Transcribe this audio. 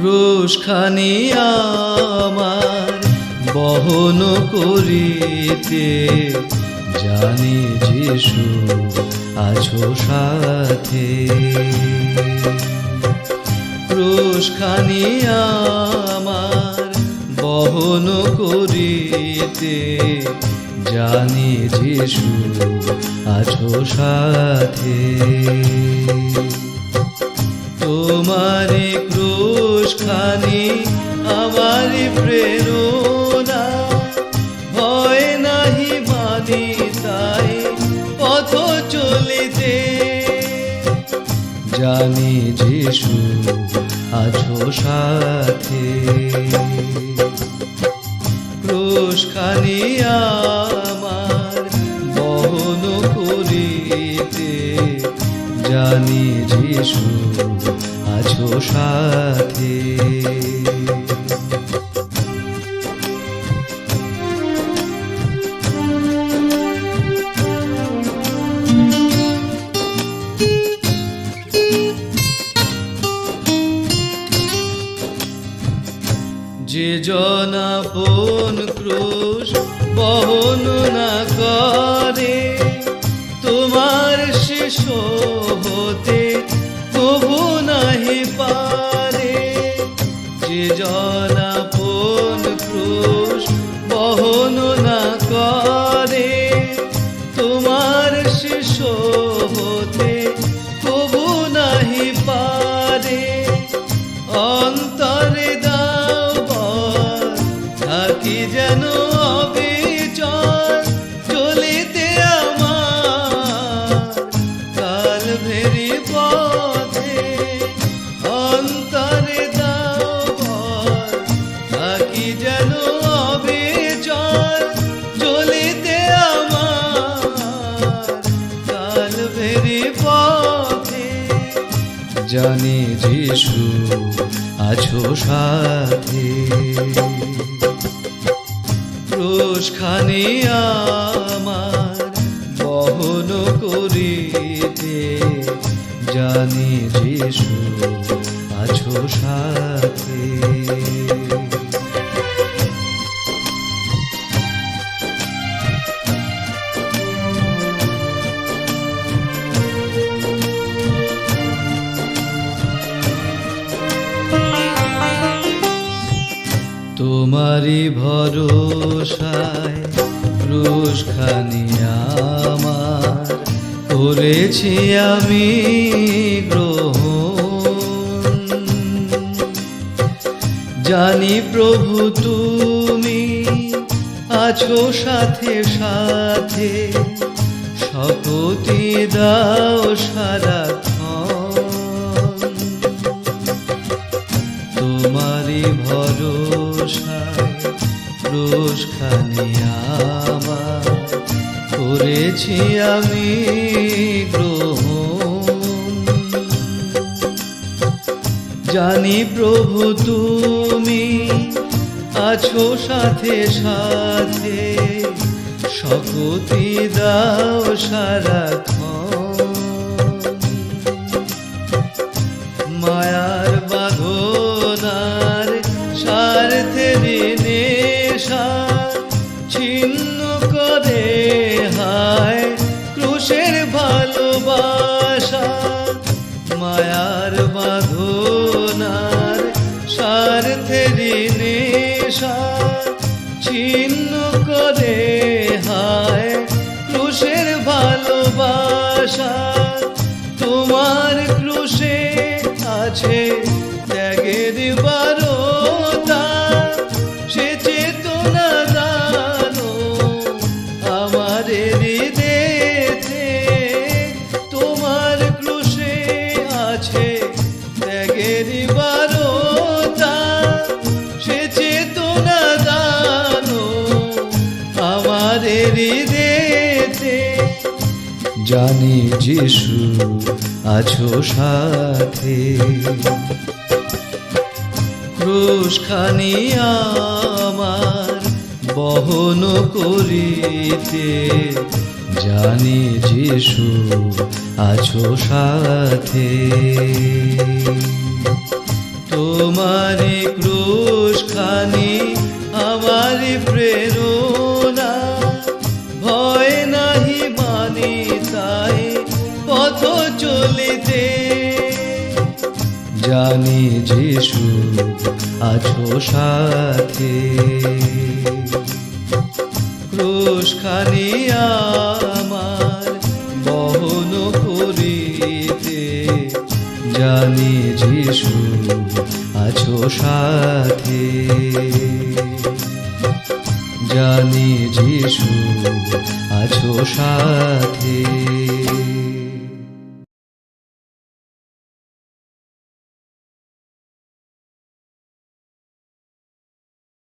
ক্রুশখানি আমার বহন করিতে, জানি যিশু আছো সাথে। ক্রুশখানি আমার বহন করিতে, জানি যিশু আছো সাথে। তোমারি ক্রুশখানি আমারি প্রেরণা, ভয় নাহি মানি তাই পথ চলিতে, জানি যিশু আছো সাথে। ক্রুশখানি আমার বহন করিতে, জানি যিশু আছো সাথে। যে জন আপন ক্রুশ বহন না করে, তোমার শিষ্য হতে কবু নাহি পারে। যে জন আপন ক্রুশ বহন না করে, তোমার শিষ্য হতে কবু নাহি পারে। অন্তরে থাকি যেন অবিচল চলিতে আমার কালভেরি পথে। অন্তরে দাও থাকি যেন অবিচল চলিতে আমার কালভেরি পথে, জানি যিশু আছো সাথে। ক্রুশখানি আমার বহন করিতে, জানি যিশু আছো সাথে। তোমারি ভরসায় ক্রুশখানি আমার করেছি আমি গ্রহণ, জানি প্রভু তুমি আছো সাথে সাথে। শপথি দাও সারাক্ষণ, তোমারি ভরসায় ক্রুশখানি আমার করেছি আমি গ্রহণ, জানি প্রভু তুমি আছো সাথে সাথে। শপথি দাও সারাক্ষণ, মায়ার বাঁধনার স্বার্থের নেশা ছিন্ন করে হায় ক্রুশের ভালোবাসা। মায়ার বাঁধনার স্বার্থের নেশা ছিন্ন করে হায় ক্রুশের ভালোবাসা। তোমার ক্রুশে আছে ত্যাগের বারতা, সে চেতনা জানো আমার হৃদয়েতে। তোমার ক্রুশে আছে ত্যাগের বারতা, সে চেতনা জানো আমার হৃদয়েতে, জানি যিশু আছো সাথে। ক্রুশখানি আমার বহন করিতে, জানি যিশু আছো সাথে। তোমারি ক্রুশ খানি আমারি প্রেরণা, ভয় নাহি মানি তাই পথ চলিতে, জানি যিশু আছো সাথে। ক্রুশ খানি আমার বহন করিতে, জানি যিশু আছো সাথে, জানি যিশু আছো সাথে।